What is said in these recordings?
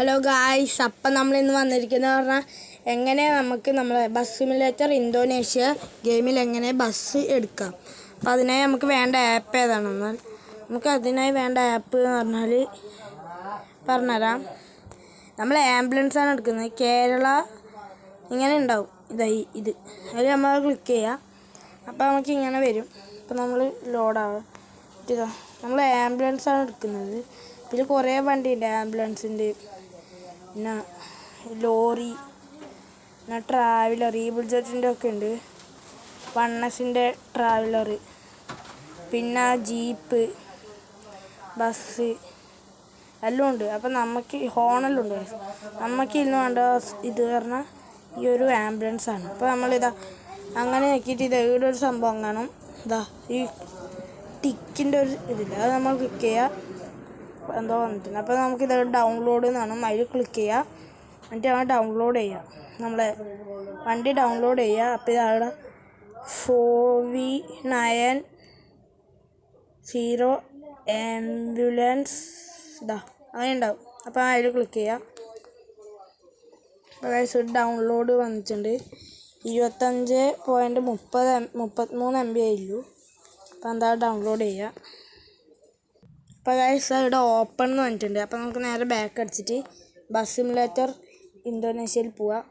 Hello guys, അപ്പം നമ്മളിന്ന് വന്നിരിക്കുന്നത് പറഞ്ഞാൽ എങ്ങനെ നമുക്ക് നമ്മളെ ബസ് സിമുലേറ്റർ ഇന്തോനേഷ്യ ഗെയിമിൽ എങ്ങനെ ബസ് എടുക്കാം. അപ്പം അതിനായി നമുക്ക് വേണ്ട ആപ്പ് ഏതാണെന്നാൽ അതിനായി വേണ്ട ആപ്പ് എന്ന് പറഞ്ഞാൽ പറഞ്ഞുതരാം. നമ്മൾ ആംബുലൻസാണ് എടുക്കുന്നത്. കേരള ഇങ്ങനെ ഉണ്ടാവും, ഇത് അതിൽ നമ്മൾ ക്ലിക്ക് ചെയ്യുക. അപ്പോൾ നമുക്ക് ഇങ്ങനെ വരും. അപ്പോൾ നമ്മൾ ലോഡാവും. ഇതാ നമ്മൾ ആംബുലൻസാണ് എടുക്കുന്നത്. ഇതിൽ കുറേ വണ്ടിയുണ്ട്. ആംബുലൻസിൻ്റെ, പിന്നെ ലോറി, പിന്നെ ട്രാവലർ, ബുൾജറ്റിൻ്റെ ഒക്കെ ഉണ്ട്. വണ്ണസിൻ്റെ ട്രാവലർ, പിന്നെ ജീപ്പ്, ബസ് എല്ലാം ഉണ്ട്. അപ്പം നമുക്ക് ഹോണെല്ലാം ഉണ്ട്. നമുക്ക് ഇന്ന് വേണ്ട ഇത് പറഞ്ഞാൽ ഈ ഒരു ആംബുലൻസാണ്. അപ്പോൾ നമ്മളിതാ അങ്ങനെ നോക്കിയിട്ട് ഇത് ഇവിടെ ഒരു സംഭവം കാണും. ഈ ടിക്കിൻ്റെ ഒരു ഇതില്ല, അത് നമ്മൾ ക്ലിക്ക് ചെയ്യുക. എന്തോ വന്നിട്ടുണ്ട്. അപ്പോൾ നമുക്കിത് ഡൗൺലോഡ് എന്നാണ്, അതിൽ ക്ലിക്ക് ചെയ്യുക. എന്നിട്ട് നമ്മൾ ഡൗൺലോഡ് ചെയ്യുക, നമ്മളെ വണ്ടി ഡൗൺലോഡ് ചെയ്യുക. അപ്പോൾ ഇതവിടെ 4V90 ആംബുലൻസ് അങ്ങനെ ഉണ്ടാവും. അപ്പോൾ അതിൽ ക്ലിക്ക് ചെയ്യുക. അപ്പോൾ ഡൗൺലോഡ് വന്നിട്ടുണ്ട്. 25.33 MB ആയുള്ളൂ. അപ്പോൾ എന്താ ഡൗൺലോഡ് ചെയ്യുക. അപ്പോൾ ഗൈസ് ഇവിടെ ഓപ്പൺ എന്ന് പറഞ്ഞിട്ടുണ്ട്. അപ്പോൾ നമുക്ക് നേരെ ബാക്ക് അടിച്ചിട്ട് ബസ് സിമുലേറ്റർ ഇന്തോനേഷ്യയിൽ പോവാം.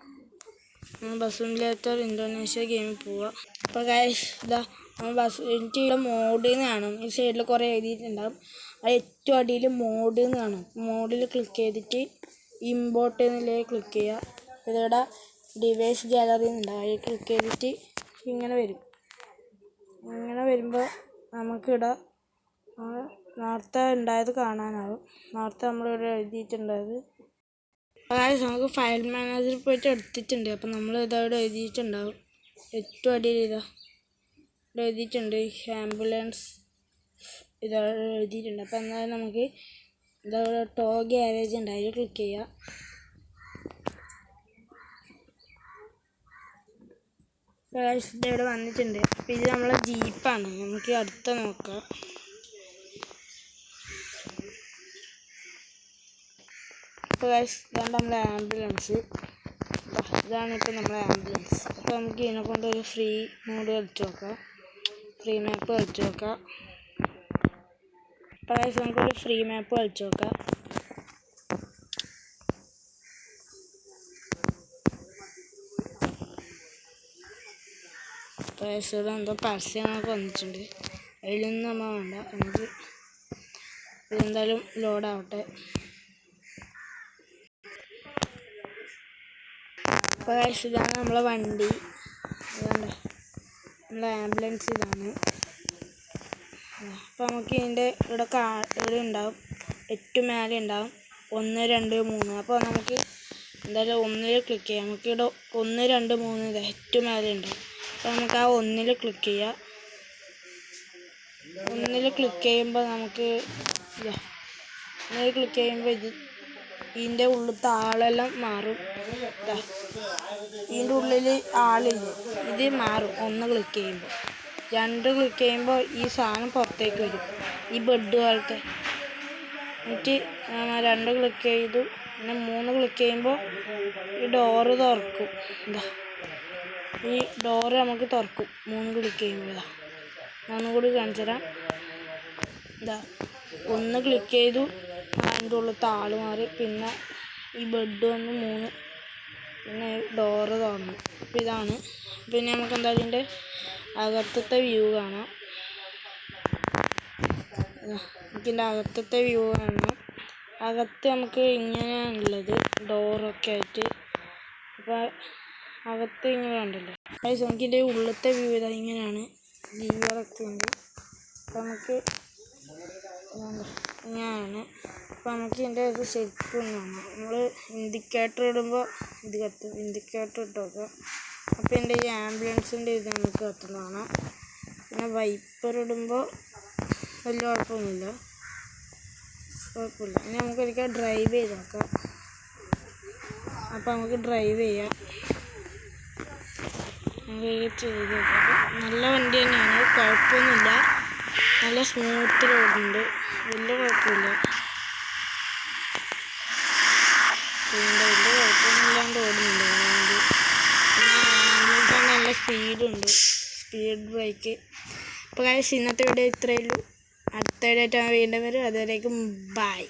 ബസ് സിമുലേറ്റർ ഇന്തോനേഷ്യ ഗെയിമിൽ പോവാം. അപ്പോൾ ഗൈസ് നമ്മൾ എനിക്ക് ഇവിടെ മോഡ് എന്ന് കാണും. ഈ സൈഡിൽ കുറേ എഴുതിയിട്ടുണ്ടാകും. അത് ഏറ്റവും അടിയിൽ മോഡ് എന്ന് കാണും. മോഡിൽ ക്ലിക്ക് ചെയ്തിട്ട് ഇമ്പോർട്ട് എന്നിലേക്ക് ക്ലിക്ക് ചെയ്യുക. ഇതിവിടെ ഡിവൈസ് ഗാലറി എന്നുണ്ടാവും. അതിൽ ക്ലിക്ക് ചെയ്തിട്ട് ഇങ്ങനെ വരും. ഇങ്ങനെ വരുമ്പോൾ നമുക്കിവിടെ നേരത്തെ ഉണ്ടായത് കാണാനാവും. നേരത്തെ നമ്മളിവിടെ എഴുതിയിട്ടുണ്ടായത്. അതായത് നമുക്ക് ഫയൽ മാനേജറിൽ പോയിട്ട് എടുത്തിട്ടുണ്ട്. അപ്പം നമ്മൾ ഇതവിടെ എഴുതിയിട്ടുണ്ടാവും. ഏറ്റവും അടിയിൽ ഇവിടെ എഴുതിയിട്ടുണ്ട് ആംബുലൻസ്, ഇതവിടെ എഴുതിയിട്ടുണ്ട്. അപ്പം എന്നാലും നമുക്ക് ഇതവിടെ ടോ ഗ്യാരേജ് ഉണ്ട്, അതിൽ ക്ലിക്ക് ചെയ്യുക. ഇതിവിടെ വന്നിട്ടുണ്ട്. അപ്പം ഇത് നമ്മളെ ജീപ്പാണ്. നമുക്ക് അടുത്ത നോക്കാം. അപ്പോൾ ഇതാണ് നമ്മളെ ആംബുലൻസ്. ഇതാണ് ഇപ്പം നമ്മളെ ആംബുലൻസ്. അപ്പോൾ നമുക്ക് ഇതിനെ കൊണ്ട് ഒരു ഫ്രീ മോഡ് കളിച്ച് നോക്കാം, ഫ്രീ മാപ്പ് കളിച്ച് നോക്കാം. അപ്പോൾ നമുക്കൊരു ഫ്രീ മാപ്പ് കളിച്ച് നോക്കാം. അപ്പോൾ ഇവിടെ എന്തോ പരസ്യങ്ങളൊക്കെ വന്നിട്ടുണ്ട്. അതിലൊന്നും നമ്മൾ വേണ്ട, നമുക്ക് ഇതെന്തായാലും ലോഡാവട്ടെ. അപ്പോൾ ഇതാണ് നമ്മളെ വണ്ടി, ഇതാണ് നമ്മളെ ആംബുലൻസ്, ഇതാണ്. അപ്പോൾ നമുക്ക് ഇതിൻ്റെ ഇവിടെ ഉണ്ടാവും, ഏറ്റവും മേലെ ഉണ്ടാവും 1, 2, 3. അപ്പോൾ നമുക്ക് എന്തായാലും 1-ൽ ക്ലിക്ക് ചെയ്യാം. നമുക്കിവിടെ 1, 2, 3 ഏറ്റവും മേലെ ഉണ്ടാവും. അപ്പോൾ നമുക്ക് ആ 1-ൽ ക്ലിക്ക് ചെയ്യാം. 1-ൽ ക്ലിക്ക് ചെയ്യുമ്പോൾ നമുക്ക് 1-ൽ ക്ലിക്ക് ചെയ്യുമ്പോൾ ഇതിൻ്റെ ഉള്ളിലത്തെ ആളെല്ലാം മാറും. ഇതിൻ്റെ ഉള്ളിൽ ആളില്ല, ഇത് മാറും 1 ക്ലിക്ക് ചെയ്യുമ്പോൾ. 2 ക്ലിക്ക് ചെയ്യുമ്പോൾ ഈ സാധനം പുറത്തേക്ക് വരും, ഈ ബെഡ് പോലത്തെ. എന്നിട്ട് 2 ക്ലിക്ക് ചെയ്തു. പിന്നെ 3 ക്ലിക്ക് ചെയ്യുമ്പോൾ ഈ ഡോറ് തുറക്കും. ഈ ഡോറ് നമുക്ക് തുറക്കും 3 ക്ലിക്ക് ചെയ്യുമ്പോൾ. ഒന്നുകൂടി കാണിച്ചു തരാം. 1 ക്ലിക്ക് ചെയ്തു, അതിൻ്റെ ഉള്ളിലത്തെ ആൾ മാറി. പിന്നെ ഈ ബെഡ് വന്ന് 3, പിന്നെ ഡോറ് തുറന്നു. അപ്പോൾ ഇതാണ്. പിന്നെ നമുക്ക് എന്തായാലും ഇതിൻ്റെ അകത്തത്തെ വ്യൂ കാണാം. നമുക്കിതിൻ്റെ അകത്തത്തെ വ്യൂ കാണാം. അകത്ത് നമുക്ക് ഇങ്ങനെയാണുള്ളത്, ഡോറൊക്കെ ആയിട്ട്. അപ്പോൾ അകത്ത് ഇങ്ങനെ ഉണ്ടല്ലോ. അതായത് നമുക്കിതിൻ്റെ ഉള്ളിലത്തെ വ്യൂ ഇങ്ങനെയാണ്, ഗിയറൊക്കെ ഉണ്ട്. അപ്പോൾ നമുക്ക് ഇങ്ങനെയാണ്. അപ്പോൾ നമുക്ക് ഇതിൻ്റെ ഇത് ശരിക്കും കാണാം. നമ്മൾ ഇൻഡിക്കേറ്റർ ഇടുമ്പോൾ ഇത് കത്തും. ഇൻഡിക്കേറ്റർ ഇട്ട് നോക്കാം. അപ്പോൾ എൻ്റെ ഈ ആംബുലൻസിൻ്റെ ഇത് നമുക്ക് കത്തുന്നതാണ്. പിന്നെ വൈപ്പർ ഇടുമ്പോൾ വലിയ കുഴപ്പമില്ല. ഇനി നമുക്കൊരിക്കൽ ഡ്രൈവ് ചെയ്ത് നോക്കാം. അപ്പോൾ നമുക്ക് ഡ്രൈവ് ചെയ്യാം. ചെയ്ത് നോക്കാം. നല്ല വണ്ടി തന്നെയാണ്, കുഴപ്പമൊന്നുമില്ല. നല്ല സ്മൂത്തിൽ ഓടുന്നുണ്ട്, വലിയ കുഴപ്പമില്ല. വലിയ കുഴപ്പമൊന്നുമില്ലാണ്ട് ഓടുന്നുണ്ട് നല്ല സ്പീഡുണ്ട്, സ്പീഡ് ബൈക്ക്. അപ്പോൾ ഇന്നത്തെ വീഡിയോ ഇത്രയേ ഉള്ളൂ. അടുത്ത വീഡിയോ ആയിട്ട് വീണ്ടും വരും. അതുവരേക്കും ബൈ.